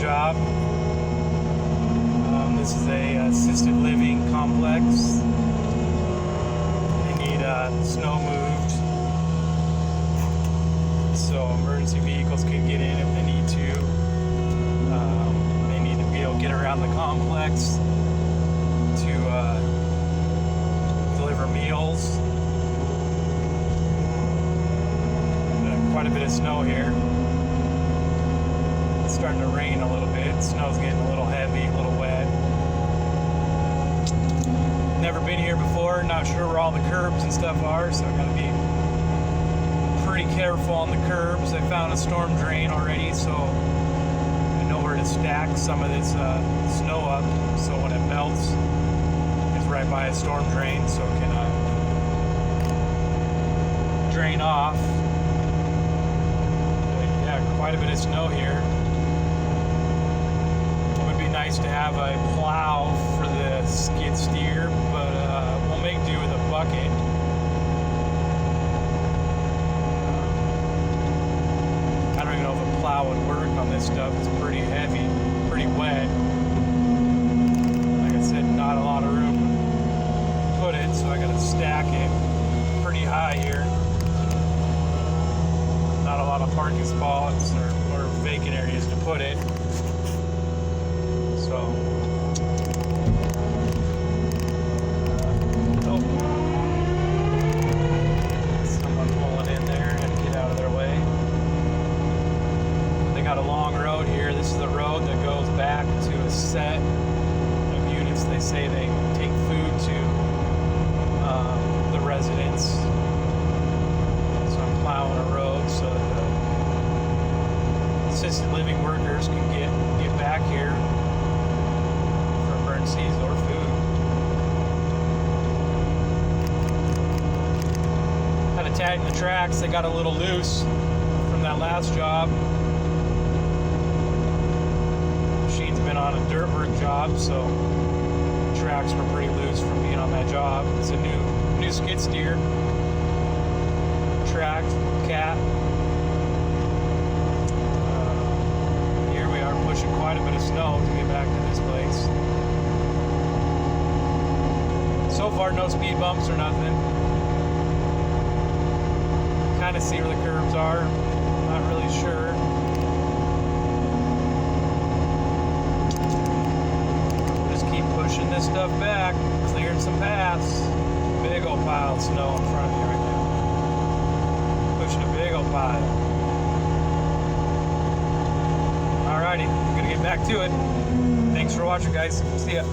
job. This is a assisted living complex. They need snow moved, so emergency vehicles can get in if they need to. They need to be able to get around the complex to deliver meals. Quite a bit of snow here. It's starting to rain a little bit. Snow's getting a little heavy, a little wet. Never been here before, not sure where all the curbs and stuff are, so I gotta be pretty careful on the curbs. I found a storm drain already, so I know where to stack some of this snow up, so when it melts, it's right by a storm drain, so it can drain off. Quite a bit of snow here. It would be nice to have a plow for the skid steer, but we'll make do with a bucket. I don't even know if a plow would work on this stuff. It's pretty heavy, pretty wet. Like I said, not a lot of room to put it, so I gotta stack it pretty high here. Not a lot of parking spots or vacant areas to put it. So, someone pulling in there and get out of their way. They got a long road here. This is the road that goes back to a set of units. They say they take food to the residents. So I'm plowing a road so that the assisted living workers can get back here for emergencies or food. Had to tighten the tracks. They got a little loose from that last job. Machine's been on a dirt work job, so the tracks were pretty loose from being on that job. It's a new skid steer. Tracked cat. Here we are pushing quite a bit of snow to get back to this place. So far, no speed bumps or nothing. Kind of see where the curbs are. Not really sure. Just keep pushing this stuff back, clearing some paths. Big old pile of snow in front of me right now. Pushing a big old pile. Alrighty, I'm gonna get back to it. Thanks for watching, guys. See ya.